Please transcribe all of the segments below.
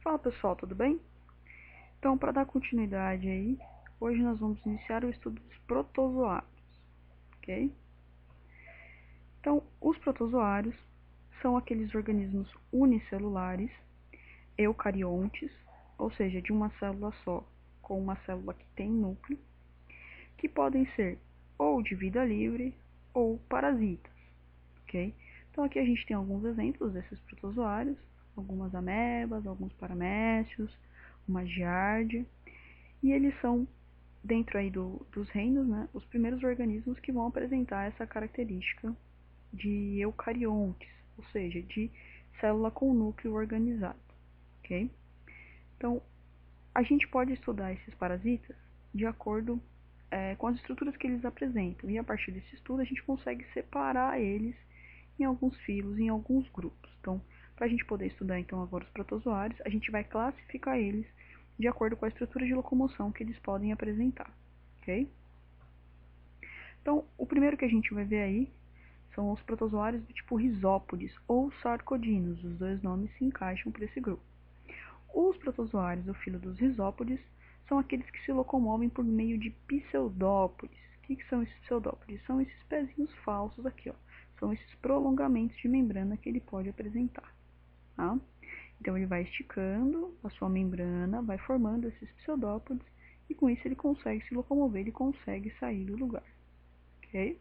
Fala pessoal, tudo bem? Então, para dar continuidade aí, hoje nós vamos iniciar o estudo dos protozoários, ok? Então, os protozoários são aqueles organismos unicelulares, eucariontes, ou seja, de uma célula só, com uma célula que tem núcleo, que podem ser ou de vida livre ou parasitas, ok? Então, aqui a gente tem alguns exemplos desses protozoários, algumas amebas, alguns paramécios, uma giardia, e eles são, dentro aí dos reinos, né, os primeiros organismos que vão apresentar essa característica de eucariontes, ou seja, de célula com núcleo organizado, ok? Então, a gente pode estudar esses parasitas de acordo com as estruturas que eles apresentam, e a partir desse estudo a gente consegue separar eles em alguns filos, em alguns grupos. Então, para a gente poder estudar então agora os protozoários, a gente vai classificar eles de acordo com a estrutura de locomoção que eles podem apresentar, ok? Então, o primeiro que a gente vai ver aí são os protozoários do tipo Rhizópodes ou Sarcodinos, os dois nomes se encaixam para esse grupo. Os protozoários do filo dos Rhizópodes são aqueles que se locomovem por meio de pseudópodes. O que são esses pseudópodes? São esses pezinhos falsos aqui, ó. São esses prolongamentos de membrana que ele pode apresentar, tá? Então ele vai esticando a sua membrana, vai formando esses pseudópodes e com isso ele consegue se locomover, ele consegue sair do lugar, ok?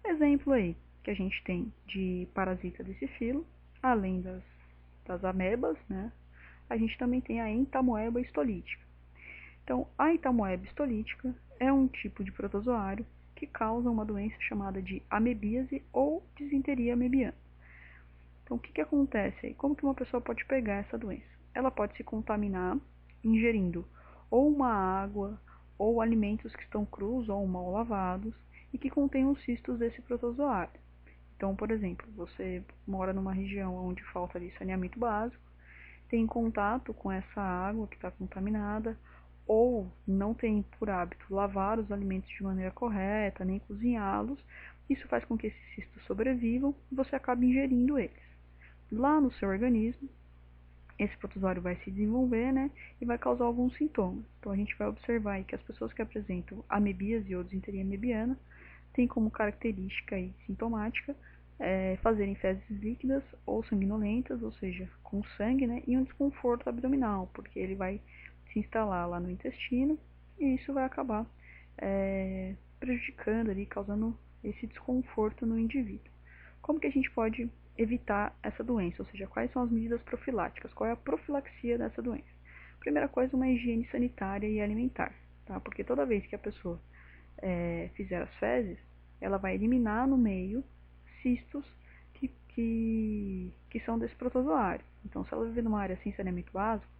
Exemplo aí que a gente tem de parasita desse filo, além das amebas, né? A gente também tem a entamoeba histolítica. Então, a entamoeba histolítica é um tipo de protozoário que causa uma doença chamada de amebíase ou disenteria amebiana. Então, o que acontece aí? Como que uma pessoa pode pegar essa doença? Ela pode se contaminar ingerindo ou uma água ou alimentos que estão crus ou mal lavados e que contenham cistos desse protozoário. Então, por exemplo, você mora numa região onde falta ali saneamento básico, tem contato com essa água que está contaminada, ou não tem por hábito lavar os alimentos de maneira correta, nem cozinhá-los, isso faz com que esses cistos sobrevivam e você acabe ingerindo eles. Lá no seu organismo, esse protozoário vai se desenvolver, né, e vai causar alguns sintomas. Então a gente vai observar aí que as pessoas que apresentam amebíase ou disenteria amebiana têm como característica aí, sintomática fazerem fezes líquidas ou sanguinolentas, ou seja, com sangue, né, e um desconforto abdominal, porque ele vai se instalar lá no intestino e isso vai acabar prejudicando ali, causando esse desconforto no indivíduo. Como que a gente pode evitar essa doença, ou seja, quais são as medidas profiláticas, qual é a profilaxia dessa doença? Primeira coisa, uma higiene sanitária e alimentar, tá? Porque toda vez que a pessoa fizer as fezes, ela vai eliminar no meio cistos que são desse protozoário. Então, se ela vive numa área sem saneamento básico,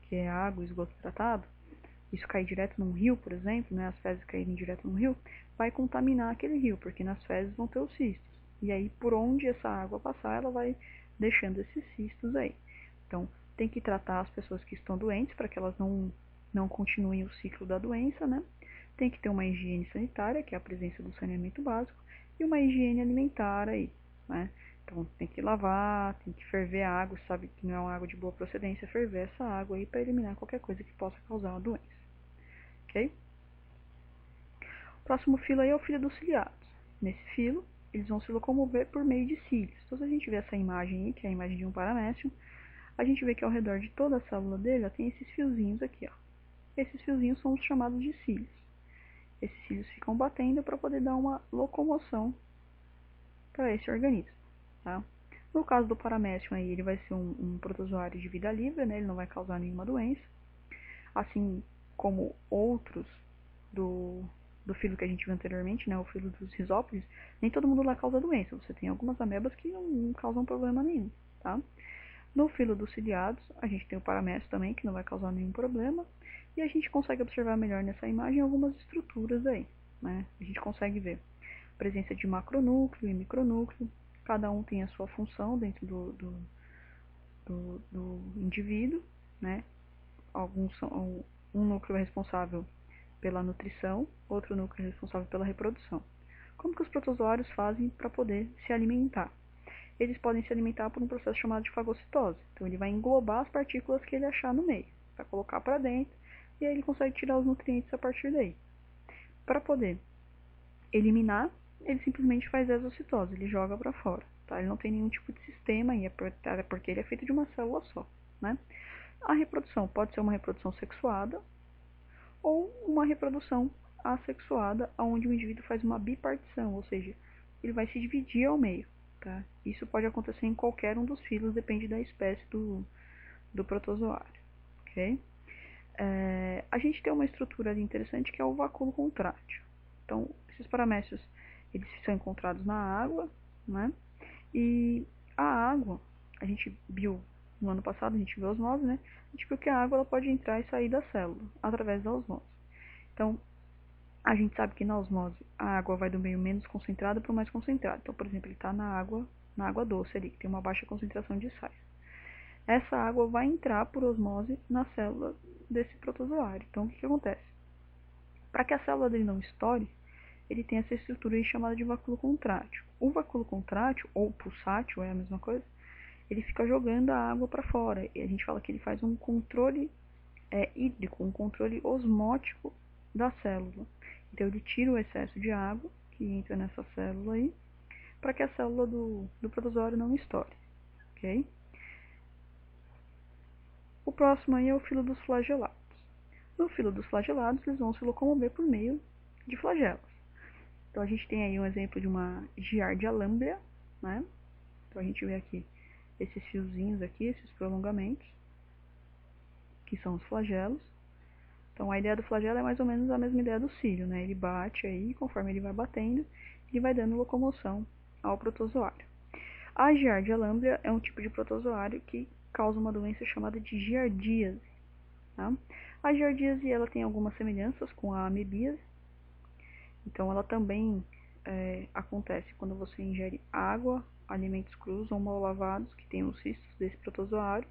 que é água e esgoto tratado, isso cair direto num rio, por exemplo, né, as fezes caírem direto num rio, vai contaminar aquele rio, porque nas fezes vão ter os cistos. E aí, por onde essa água passar, ela vai deixando esses cistos aí. Então, tem que tratar as pessoas que estão doentes para que elas não continuem o ciclo da doença, né? Tem que ter uma higiene sanitária, que é a presença do saneamento básico, e uma higiene alimentar aí, né? Então, tem que lavar, tem que ferver a água, sabe que não é uma água de boa procedência, ferver essa água aí para eliminar qualquer coisa que possa causar uma doença, ok? O próximo filo aí é o filo dos ciliados. Nesse filo, eles vão se locomover por meio de cílios. Então, se a gente vê essa imagem aí, que é a imagem de um paramécio, a gente vê que ao redor de toda a célula dele, ó, tem esses fiozinhos aqui, ó. Esses fiozinhos são os chamados de cílios. Esses cílios ficam batendo para poder dar uma locomoção para esse organismo, tá? No caso do paramécio aí, ele vai ser um protozoário de vida livre, né? Ele não vai causar nenhuma doença, assim como outros do filo que a gente viu anteriormente, né? O filo dos risópodes, nem todo mundo lá causa doença. Você tem algumas amebas que não causam problema nenhum, tá? No filo dos ciliados, a gente tem o paramécio também, que não vai causar nenhum problema, e a gente consegue observar melhor nessa imagem algumas estruturas aí, né? A gente consegue ver a presença de macronúcleo e micronúcleo, cada um tem a sua função dentro do indivíduo, né? Um núcleo é responsável pela nutrição, outro núcleo é responsável pela reprodução. Como que os protozoários fazem para poder se alimentar? eles podem se alimentar por um processo chamado de fagocitose. Então ele vai englobar as partículas que ele achar no meio, vai colocar para dentro e aí ele consegue tirar os nutrientes a partir daí. Para poder eliminar, ele simplesmente faz exocitose, ele joga para fora. Tá? Ele não tem nenhum tipo de sistema, e é porque ele é feito de uma célula só. Né? A reprodução pode ser uma reprodução sexuada ou uma reprodução assexuada, onde o indivíduo faz uma bipartição, ou seja, ele vai se dividir ao meio. Tá? Isso pode acontecer em qualquer um dos filos, depende da espécie do protozoário. Okay? A gente tem uma estrutura ali interessante que é o vacúolo contrátil. Então, esses paramécios eles são encontrados na água, né? E a água, a gente viu no ano passado, a gente viu a osmose, né? A gente viu que a água ela pode entrar e sair da célula através da osmose. Então, a gente sabe que na osmose a água vai do meio menos concentrado para o mais concentrado. Então, por exemplo, ele está na água doce ali, que tem uma baixa concentração de sais. Essa água vai entrar por osmose na célula desse protozoário. Então, o que acontece? Para que a célula dele não estoure, ele tem essa estrutura aí chamada de vacúolo contrátil. O vacúolo contrátil, ou pulsátil, é a mesma coisa, ele fica jogando a água para fora. E a gente fala que ele faz um controle hídrico, um controle osmótico da célula. Então ele tira o excesso de água que entra nessa célula aí, para que a célula do protozoário não estoure. Ok? O próximo aí é o filo dos flagelados. No filo dos flagelados, eles vão se locomover por meio de flagelos. Então a gente tem aí um exemplo de uma Giardia lamblia, né? Então a gente vê aqui esses fiozinhos aqui, esses prolongamentos, que são os flagelos. Então a ideia do flagelo é mais ou menos a mesma ideia do cílio, né? Ele bate aí, conforme ele vai batendo, ele vai dando locomoção ao protozoário. A Giardia lamblia é um tipo de protozoário que causa uma doença chamada de giardíase. Tá? A giardíase ela tem algumas semelhanças com a amebíase. Então ela também acontece quando você ingere água, alimentos crus ou mal lavados que tem os cistos desse protozoário.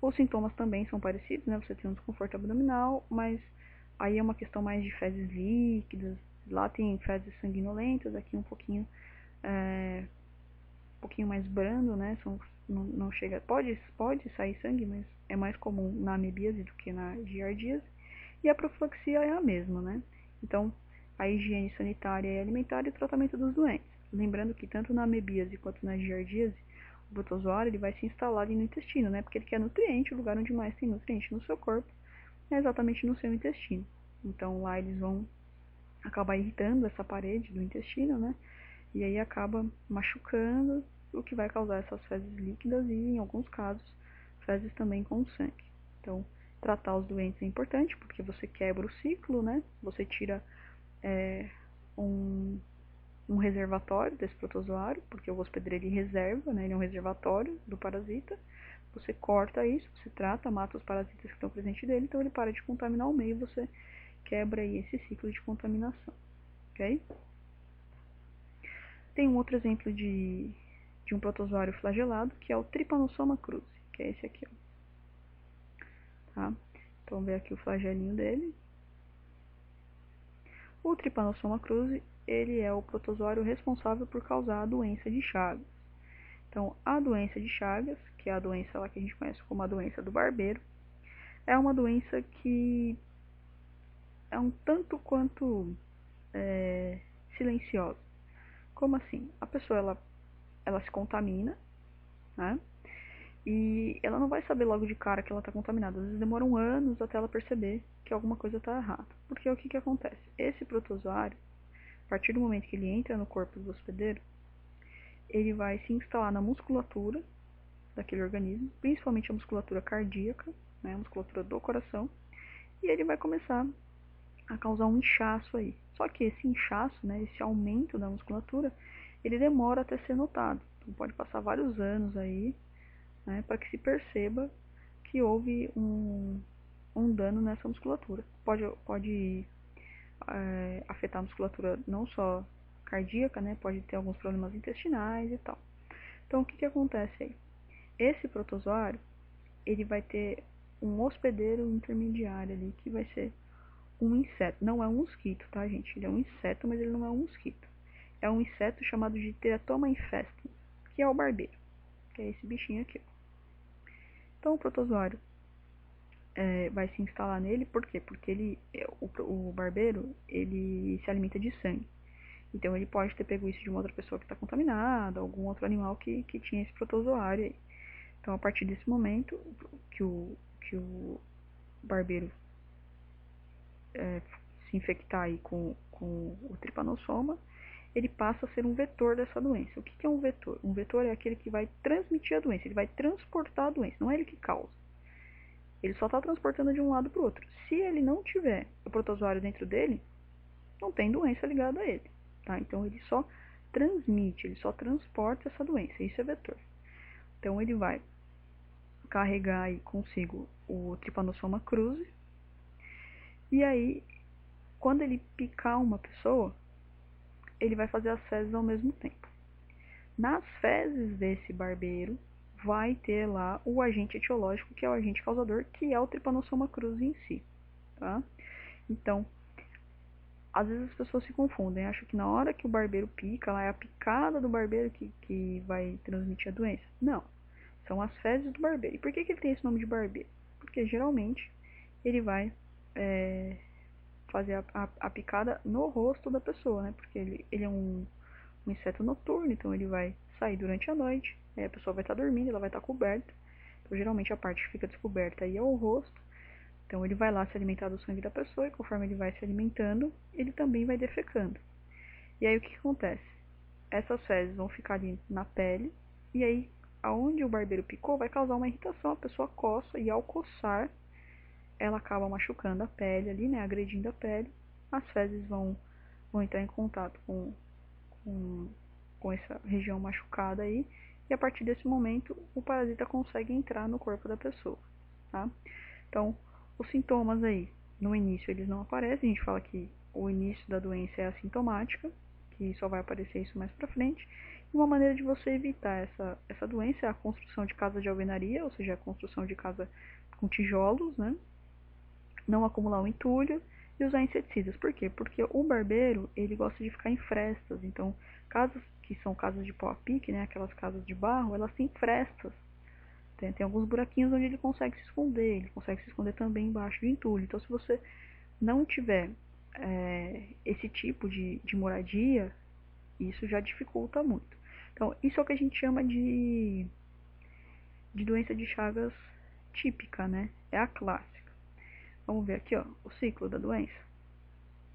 Os sintomas também são parecidos, né? Você tem um desconforto abdominal, mas aí é uma questão mais de fezes líquidas. Lá tem fezes sanguinolentas, aqui um pouquinho mais brando, né? Não chega, pode sair sangue, mas é mais comum na amebíase do que na giardíase. E a profilaxia é a mesma, né? Então, a higiene sanitária e alimentar e o tratamento dos doentes. Lembrando que tanto na amebíase quanto na giardíase, o protozoário ele vai se instalar ali no intestino, né? Porque ele quer nutriente, o lugar onde mais tem nutriente no seu corpo é exatamente no seu intestino. Então lá eles vão acabar irritando essa parede do intestino, né? E aí acaba machucando, o que vai causar essas fezes líquidas e, em alguns casos, fezes também com sangue. Então, tratar os doentes é importante, porque você quebra o ciclo, né? Você tira um reservatório desse protozoário, porque o hospedeiro ele reserva, né? Ele é um reservatório do parasita. Você corta isso, você trata, mata os parasitas que estão presentes dele, então ele para de contaminar o meio, você quebra aí esse ciclo de contaminação, ok? Tem um outro exemplo de um protozoário flagelado, que é o Trypanosoma cruzi, que é esse aqui, ó. Tá? Então, vamos ver aqui o flagelinho dele. O Trypanosoma cruzi, ele é o protozoário responsável por causar a doença de Chagas. Então, a doença de Chagas, que é a doença lá que a gente conhece como a doença do barbeiro, é uma doença que é um tanto quanto silenciosa. Como assim? A pessoa ela se contamina, né? E ela não vai saber logo de cara que ela está contaminada. Às vezes demoram anos até ela perceber que alguma coisa está errada. Porque o que acontece? Esse protozoário, a partir do momento que ele entra no corpo do hospedeiro, ele vai se instalar na musculatura daquele organismo, principalmente a musculatura cardíaca, né, a musculatura do coração, e ele vai começar a causar um inchaço aí. Só que esse inchaço, né, esse aumento da musculatura, ele demora até ser notado. Então pode passar vários anos aí, né, para que se perceba que houve um dano nessa musculatura. Pode afetar a musculatura não só cardíaca, né, pode ter alguns problemas intestinais e tal. Então o que acontece aí? Esse protozoário, ele vai ter um hospedeiro intermediário ali, que vai ser um inseto. Não é um mosquito, tá, gente? Ele é um inseto, mas ele não é um mosquito. É um inseto chamado de Teratoma infestans, que é o barbeiro, que é esse bichinho aqui. Então o protozoário vai se instalar nele, por quê? Porque o barbeiro, ele se alimenta de sangue. Então ele pode ter pego isso de uma outra pessoa que está contaminada, algum outro animal que tinha esse protozoário aí. Então a partir desse momento que o barbeiro se infectar aí com o tripanossoma, ele passa a ser um vetor dessa doença. O que é um vetor? Um vetor é aquele que vai transmitir a doença, ele vai transportar a doença, não é ele que causa. Ele só está transportando de um lado para o outro. Se ele não tiver o protozoário dentro dele, não tem doença ligada a ele. Tá? Então ele só transmite, ele só transporta essa doença. Isso é vetor. Então ele vai carregar aí consigo o Trypanosoma cruzi. E aí, quando ele picar uma pessoa, ele vai fazer as fezes ao mesmo tempo. Nas fezes desse barbeiro, vai ter lá o agente etiológico, que é o agente causador, que é o Trypanosoma cruzi em si. Tá? Então, às vezes as pessoas se confundem, acham que na hora que o barbeiro pica, lá é a picada do barbeiro que vai transmitir a doença. Não, são as fezes do barbeiro. E por que ele tem esse nome de barbeiro? Porque geralmente ele vai fazer a picada no rosto da pessoa, né? Porque ele é um inseto noturno, então ele vai sair durante a noite, aí a pessoa vai estar dormindo, ela vai estar coberta. Então geralmente a parte que fica descoberta aí é o rosto. Então ele vai lá se alimentar do sangue da pessoa e conforme ele vai se alimentando, ele também vai defecando. E aí o que acontece? Essas fezes vão ficar ali na pele e aí aonde o barbeiro picou vai causar uma irritação, a pessoa coça e ao coçar ela acaba machucando a pele ali, né, agredindo a pele. As fezes vão entrar em contato com essa região machucada aí e a partir desse momento o parasita consegue entrar no corpo da pessoa, tá? Então, os sintomas aí, no início eles não aparecem, a gente fala que o início da doença é assintomática, que só vai aparecer isso mais pra frente. E uma maneira de você evitar essa doença é a construção de casa de alvenaria, ou seja, a construção de casa com tijolos, né? Não acumular o entulho e usar inseticidas. Por quê? Porque o barbeiro, ele gosta de ficar em frestas, então casas que são casas de pau a pique, né, aquelas casas de barro, elas têm frestas. Tem alguns buraquinhos onde ele consegue se esconder. Ele consegue se esconder também embaixo de entulho. Então, se você não tiver esse tipo de moradia, isso já dificulta muito. Então, isso é o que a gente chama de doença de Chagas típica, né? É a clássica. Vamos ver aqui, ó, o ciclo da doença.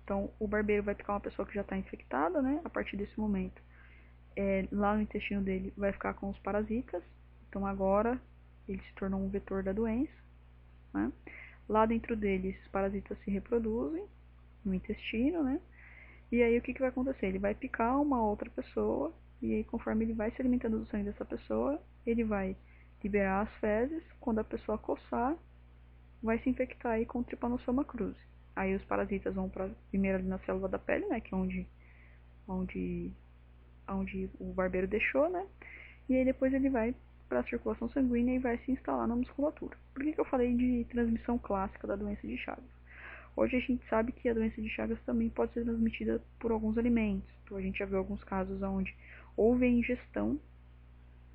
Então, o barbeiro vai picar uma pessoa que já está infectada, né? A partir desse momento, lá no intestino dele vai ficar com os parasitas. Então, agora ele se tornou um vetor da doença, né? Lá dentro dele, esses parasitas se reproduzem no intestino, né? E aí o que vai acontecer? Ele vai picar uma outra pessoa e aí conforme ele vai se alimentando do sangue dessa pessoa, ele vai liberar as fezes. Quando a pessoa coçar, vai se infectar aí com o Trypanosoma cruzi. Aí os parasitas vão para primeiro ali na célula da pele, né? Que é onde o barbeiro deixou, né? E aí depois ele vai para a circulação sanguínea e vai se instalar na musculatura. Por que eu falei de transmissão clássica da doença de Chagas? Hoje a gente sabe que a doença de Chagas também pode ser transmitida por alguns alimentos. Então a gente já viu alguns casos onde houve a ingestão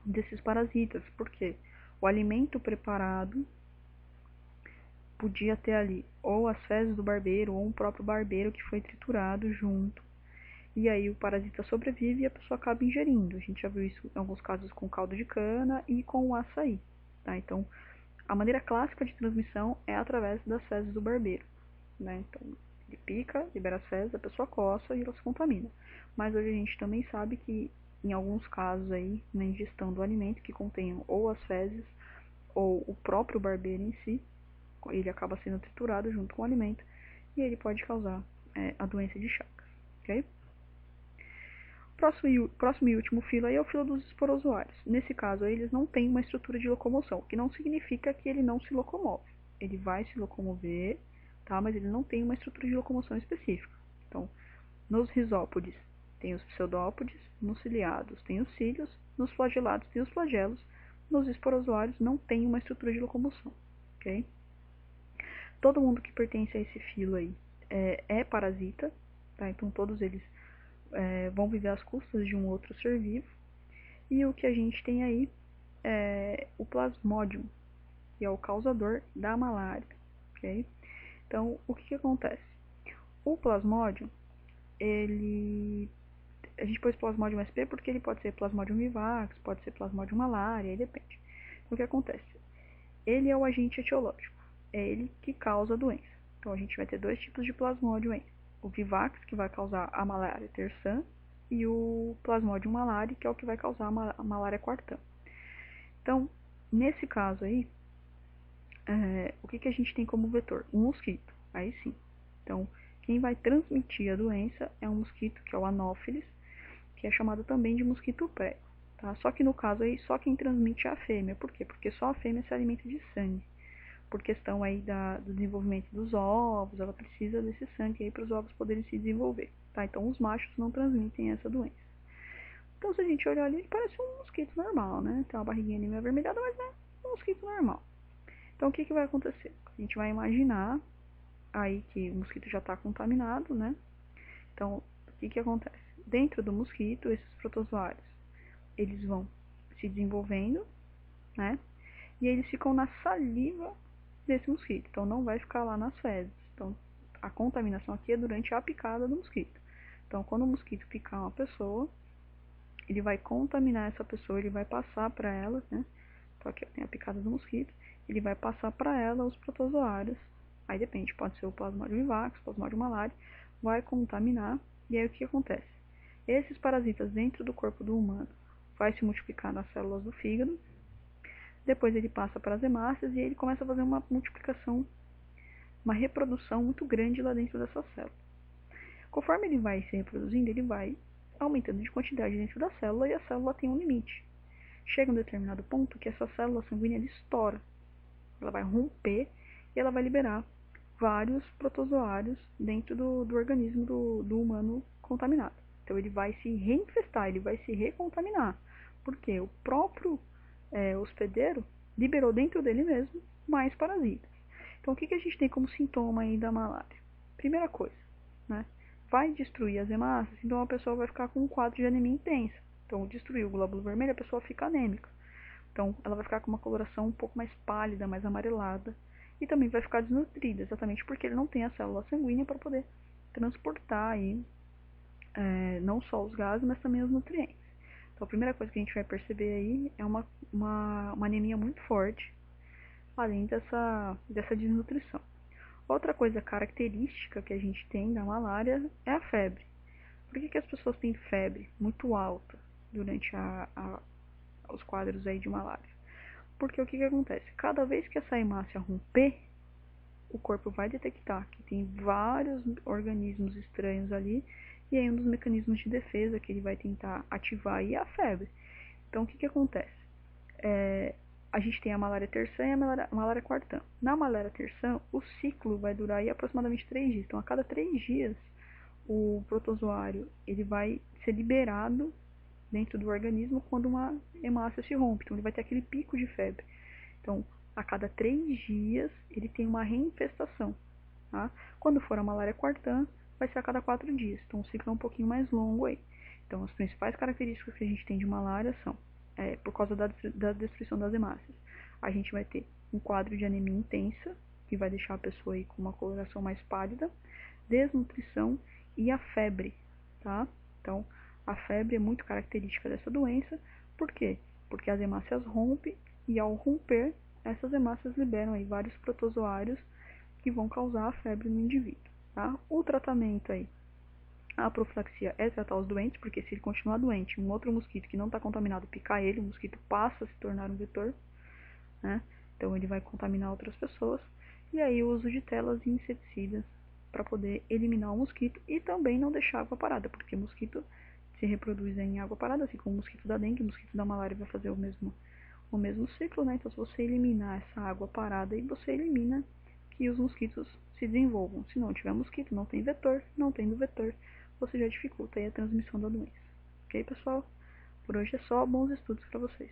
desses parasitas. Por quê? O alimento preparado podia ter ali ou as fezes do barbeiro ou um próprio barbeiro que foi triturado junto. E aí o parasita sobrevive e a pessoa acaba ingerindo. A gente já viu isso em alguns casos com caldo de cana e com o açaí. Tá? Então, a maneira clássica de transmissão é através das fezes do barbeiro. Né? Então, ele pica, libera as fezes, a pessoa coça e ela se contamina. Mas hoje a gente também sabe que em alguns casos aí, na ingestão do alimento que contenham ou as fezes ou o próprio barbeiro em si, ele acaba sendo triturado junto com o alimento e ele pode causar a doença de Chagas. Ok? Próximo e último filo aí é o filo dos esporozoários. Nesse caso, eles não têm uma estrutura de locomoção, o que não significa que ele não se locomove. Ele vai se locomover, tá? Mas ele não tem uma estrutura de locomoção específica. Então, nos risópodes tem os pseudópodes, nos ciliados tem os cílios, nos flagelados tem os flagelos, nos esporozoários não tem uma estrutura de locomoção, ok? Todo mundo que pertence a esse filo aí é parasita, tá? Então todos eles vão viver às custas de um outro ser vivo. E o que a gente tem aí é o Plasmodium, que é o causador da malária, ok? Então, o que acontece? O Plasmodium, a gente pôs Plasmodium SP porque ele pode ser Plasmodium vivax, pode ser Plasmodium malaria, aí depende. Então, o que acontece? Ele é o agente etiológico, é ele que causa a doença. Então, a gente vai ter dois tipos de Plasmodium aí. O vivax, que vai causar a malária terçã, e o Plasmodium malaria, que é o que vai causar a malária quartã. Então, nesse caso aí, o que a gente tem como vetor? Um mosquito, aí sim. Então, quem vai transmitir a doença é um mosquito, que é o Anopheles, que é chamado também de mosquito prego. Tá? Só que no caso aí, só quem transmite é a fêmea. Por quê? Porque só a fêmea se alimenta de sangue. Por questão aí do desenvolvimento dos ovos, ela precisa desse sangue aí para os ovos poderem se desenvolver. Tá? Então, os machos não transmitem essa doença. Então, se a gente olhar ali, ele parece um mosquito normal, né? Tem uma barriguinha ali meio avermelhada, mas é um mosquito normal. Então, o que vai acontecer? A gente vai imaginar aí que o mosquito já está contaminado, né? Então, o que acontece? Dentro do mosquito, esses protozoários, eles vão se desenvolvendo, né? E eles ficam na saliva desse mosquito. Então, não vai ficar lá nas fezes. Então, a contaminação aqui é durante a picada do mosquito. Então, quando o mosquito picar uma pessoa, ele vai contaminar essa pessoa, ele vai passar para ela, né? Então, aqui tem a picada do mosquito, ele vai passar para ela os protozoários. Aí depende, pode ser o Plasmodium vivax, Plasmodium malaria, vai contaminar. E aí o que acontece? Esses parasitas dentro do corpo do humano vai se multiplicar nas células do fígado, depois ele passa para as hemácias e ele começa a fazer uma multiplicação, uma reprodução muito grande lá dentro dessa célula. Conforme ele vai se reproduzindo, ele vai aumentando de quantidade dentro da célula e a célula tem um limite. Chega um determinado ponto que essa célula sanguínea estoura. Ela vai romper e ela vai liberar vários protozoários dentro do organismo do humano contaminado. Então ele vai se reinfestar, ele vai se recontaminar. Porque o próprio hospedeiro liberou dentro dele mesmo mais parasitas. Então o que a gente tem como sintoma aí da malária? Primeira coisa, né? Vai destruir as hemácias, então a pessoa vai ficar com um quadro de anemia intensa. Então, destruir o glóbulo vermelho, a pessoa fica anêmica. Então, ela vai ficar com uma coloração um pouco mais pálida, mais amarelada. E também vai ficar desnutrida, exatamente porque ele não tem a célula sanguínea para poder transportar aí, não só os gases, mas também os nutrientes. Então, a primeira coisa que a gente vai perceber aí é uma anemia muito forte, além dessa desnutrição. Outra coisa característica que a gente tem da malária é a febre. Por que as pessoas têm febre muito alta durante os quadros aí de malária? Porque o que acontece? Cada vez que essa hemácia romper, o corpo vai detectar que tem vários organismos estranhos ali, e aí um dos mecanismos de defesa que ele vai tentar ativar aí é a febre. Então o que acontece? A gente tem a malária terçã e a malária quartã. Na malária terçã, o ciclo vai durar aí aproximadamente 3 dias. Então a cada 3 dias, o protozoário ele vai ser liberado dentro do organismo quando uma hemácia se rompe. Então ele vai ter aquele pico de febre. Então, a cada 3 dias ele tem uma reinfestação. Tá? Quando for a malária quartã, vai ser a cada 4 dias. Então o ciclo é um pouquinho mais longo aí. Então as principais características que a gente tem de malária são, por causa da destruição das hemácias, a gente vai ter um quadro de anemia intensa, que vai deixar a pessoa aí com uma coloração mais pálida, desnutrição e a febre, tá? Então, a febre é muito característica dessa doença. Por quê? Porque as hemácias rompem e ao romper, essas hemácias liberam aí vários protozoários que vão causar a febre no indivíduo, tá? O tratamento aí, a profilaxia é tratar os doentes, porque se ele continuar doente, um outro mosquito que não está contaminado picar ele, o mosquito passa a se tornar um vetor, né? Então ele vai contaminar outras pessoas. E aí o uso de telas e inseticidas para poder eliminar o mosquito e também não deixar a água parada, porque o mosquito se reproduz em água parada, assim como o mosquito da dengue, o mosquito da malária vai fazer o mesmo ciclo, né? Então se você eliminar essa água parada, aí você elimina que os mosquitos se desenvolvam. Se não tiver mosquito, não tem vetor, não tendo vetor, você já dificulta aí a transmissão da doença. Ok, pessoal? Por hoje é só, bons estudos para vocês.